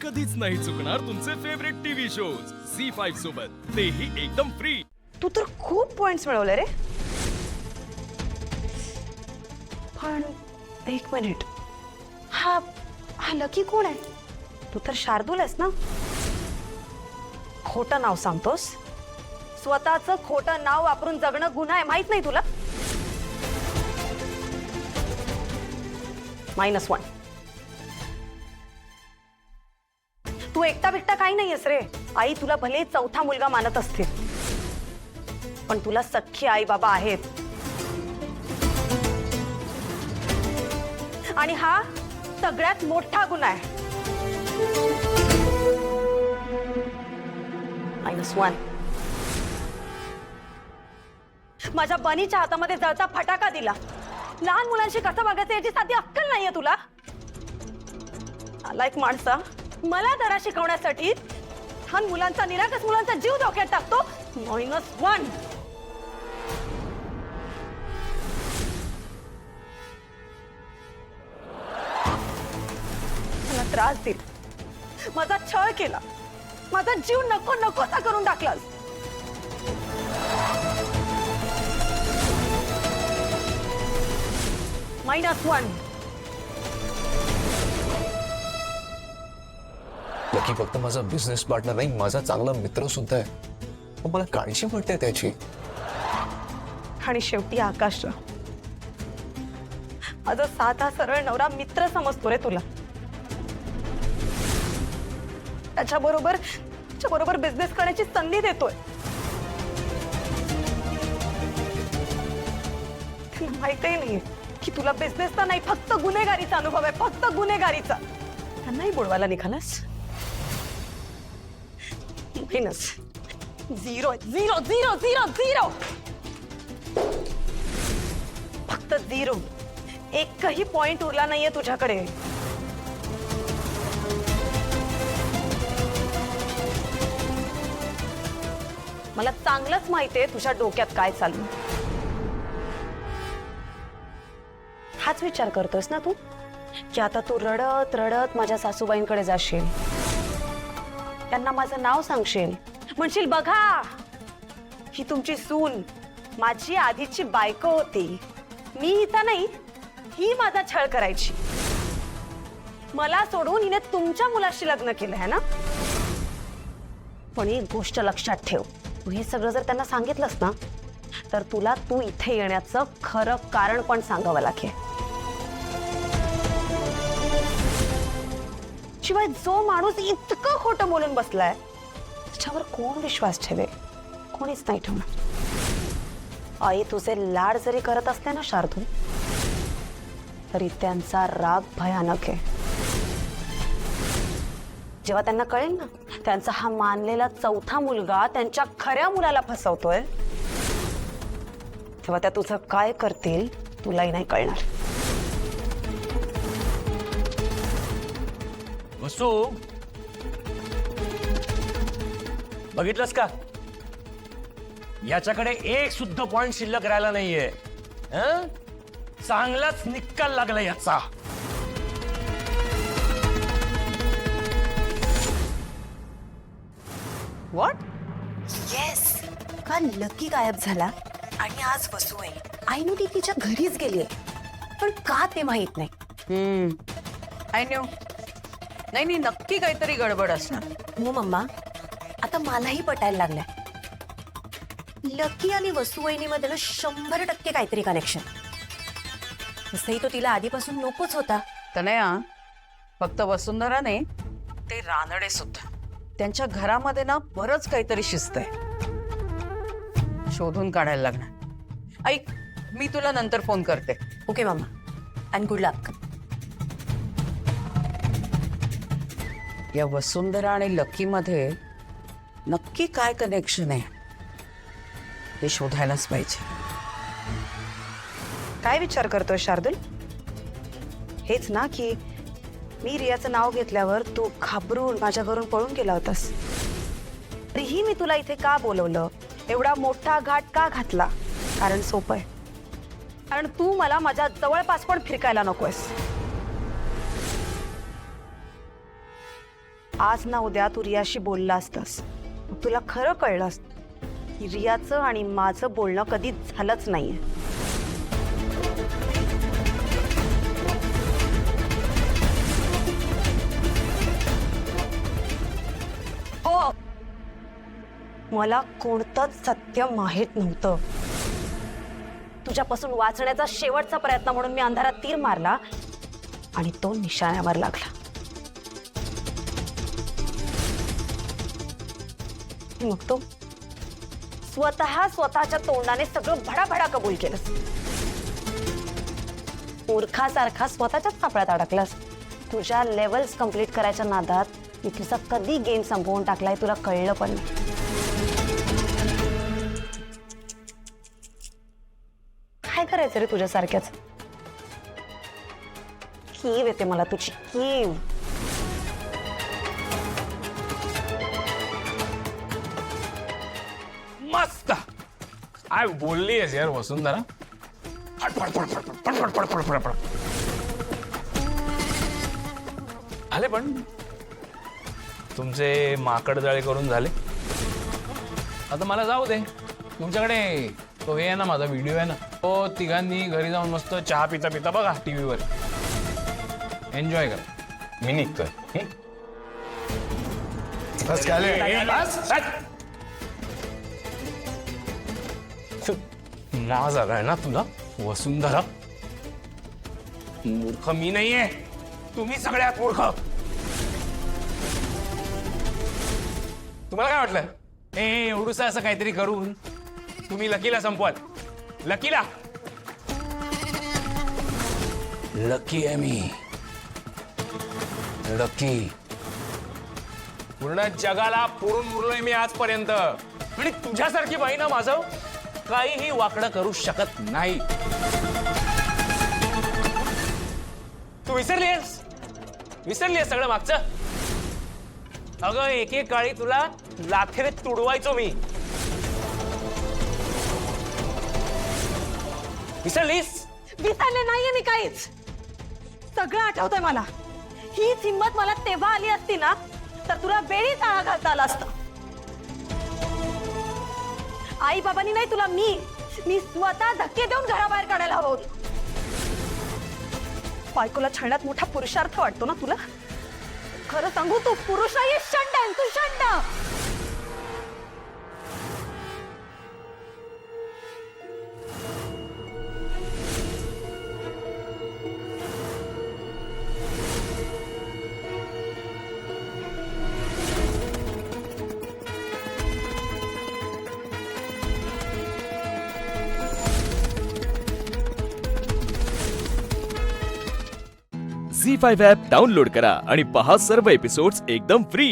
कधीच नाही चुकणार तुमचे फेवरेट टीव्ही शोज झी5 सोबत, तेही एकदम फ्री। तू तर खूप पॉइंट्स मिळवले रे। पण एक मिनिट, हा हा लकी कोण आहे? तू तर शार्दूल आहेस ना? खोटं नाव सांगतोस? स्वतःचं खोटं नाव वापरून जगणं गुन्हा आहे, माहित नाही तुला? -1। तू एकटा बिकटा काही नाहीयेस रे। आई तुला भले चौथा मुलगा मानत असते, पण तुला सख्खे आई बाबा आहेत। आणि हा सगळ्यात मोठा गुन्हा आहे। -1। माझ्या बनीच्या हातामध्ये जळता फटाका दिला। लहान मुलांशी कसं वागायचं याची साधी अक्कल नाहीये तुला? नालायक माणसा, मला धडा शिकवण्यासाठी लहान मुलांचा, निरागस मुलांचा जीव धोक्यात टाकतो। -1। मला त्रास दिला, माझा छळ केला, माझा जीव नको नकोसा करून टाकलास। -1। लकी फक्त माझा बिझनेस पार्टनर नाही, माझा चांगला मित्र सुद्धा आहे। पण मला काळजी वाटते त्याची। आणि शेवटी आकाशराव, माझा साधा सरळ नवरा मित्र समजतो रे तुला। त्याच्याबरोबर बिझनेस करण्याची संधी देतोय। त्याला माहितही नाहीये की तुला बिझनेसचा नाही, फक्त गुन्हेगारीचा अनुभव आहे, फक्त गुन्हेगारीचा। त्यांनाही बुडवायला निघालास? -0, 0, 0, 0, 0। फक्त 0। एकही पॉइंट उरला नाहीये तुझ्याकडे। मला चांगलंच माहितीये तुझ्या डोक्यात काय चालू। हाच विचार करतोस ना तू, की आता तू रडत रडत माझ्या सासूबाईंकडे जाशील, त्यांना माझं नाव सांगशील, म्हणशील बघा ही तुमची सून माझी आधीची बायको होती, मी हिचा नाही, ही माझा छळ करायची, मला सोडून हिने तुमच्या मुलाशी लग्न केलं आहे ना। पण एक गोष्ट लक्षात ठेव, तू हे सगळं जर त्यांना सांगितलंस ना, तर तुला तू इथे येण्याचं खरं कारण पण सांगावं लागेल। शिवाय जो माणूस इतकं खोटं बोलून बसलाय त्याच्यावर कोण विश्वास ठेवेल? कोणीच नाही ठेवणार। आई तुझे लाड जरी करत असते ना शार्दूल, तरी त्यांचा राग भयानक आहे। जेव्हा त्यांना कळेल ना त्यांचा हा मानलेला चौथा मुलगा त्यांच्या खऱ्या मुलाला फसवतोय, तेव्हा त्या तुझं काय करतील तुलाही नाही कळणार। वसू, बघितलंस का? याच्याकडे एक सुद्धा पॉइंट शिल्लक राहिला नाहीये। हं? चांगलाच निकाल लागला याचा। व्हॉट? येस, काल लकी गायब झाला आणि आज वसू आहे। आय नो ती तिच्या घरीच गेली, पण का ते माहित नाही। I know. नाही नक्की काहीतरी गडबड असणार। हो मम्मा, आता मलाही पटायला लागलाय, लकी आणि वसुवहिनीमध्ये ना 100% काहीतरी कनेक्शन। तसंही तो तिला आधीपासून नकोच होता। तनया, फक्त वसुंधरा नाही, ते रानडे सुद्धा, त्यांच्या घरामध्ये ना बरंच काहीतरी शिस्त आहे, शोधून काढायला लागणार। ऐक, मी तुला नंतर फोन करते। ओके मम्मा, अँड गुड लक। या वसुंधरा आणि लकी मध्ये नक्की काय कनेक्शन आहे हे शोधायलाच पाहिजे। काय विचार करतोय शार्दूल? हेच ना की मी रियाचं नाव घेतल्यावर तू घाबरून माझ्या घरून पळून गेला होतास। तरीही मी तुला इथे का बोलवलं, एवढा मोठा घाट का घातला? कारण सोपं आहे, कारण तू मला माझ्या जवळपास पण फिरकायला नकोयस। आज ना उद्या तू रियाशी बोलला असतास, मग तुला खरं कळलं असतं की रियाचं आणि माझं बोलणं कधी झालंच नाहीये. हो, मला कोणतंच सत्य माहीत नव्हतं. तुझ्यापासून वाचण्याचा शेवटचा प्रयत्न म्हणून मी अंधारात तीर मारला आणि तो निशाण्यावर लागला. मग तो स्वतःच्या तोंडाने सगळं भडाभडा कबूल केलंस. मूर्खासारखा स्वतःच्याच सापळ्यात अडकलास. तुझ्या लेवल्स कंप्लीट करायच्या नादात मी तुझा कधी गेम संपवून टाकलाय तुला कळलं पण नाही. काय करायचं रे तुझ्यासारख्याच? कीव येते मला तुझी, कीव. मस्त काय बोलली आहेस यार वसुंधरा. फडफड. आले पण तुमचे माकड जाळे करून झाले. आता मला जाऊ दे. तुमच्याकडे तो हे आहे ना, माझा व्हिडिओ आहे ना, तो तिघांनी घरी जाऊन मस्त चहा पिता पिता बघा टीव्हीवर. एन्जॉय करा. मी निघतोय. नाज आलाय ना तुला वसुंधरा. मूर्ख मी नाहीये, तुम्ही सगळ्यात मूर्ख. तुम्हाला काय वाटलं एवढूसा असं काहीतरी करून तुम्ही लकीला संपवाल? लकीला लकी आहे मी, लकी. पूर्ण जगाला पुरून उरलोय मी आजपर्यंत. आणि तुझ्यासारखी बाई ना माझं काहीही वाकडं करू शकत नाही. तू विसरलीस सगळं मागचं. अगं एक काळी तुला लाथेने तुडवायचो मी. विसरले नाहीये मी काहीच. सगळं आठवतंय मला. हीच हिंमत मला तेव्हा आली असती ना तर तुला बेळीच आळा घालता आला असता. आई बाबांनी नाही तुला मी स्वतः धक्के देऊन घराबाहेर काढायला हवं होतं. बायकोला छळण्यात मोठा पुरुषार्थ वाटतो ना तुला? खरं सांगू, तू पुरुष नाहीये, शंड आहे तू, शंड. झी5 ॲप डाउनलोड करा आणि पहा सर्व एपिसोड्स एकदम फ्री.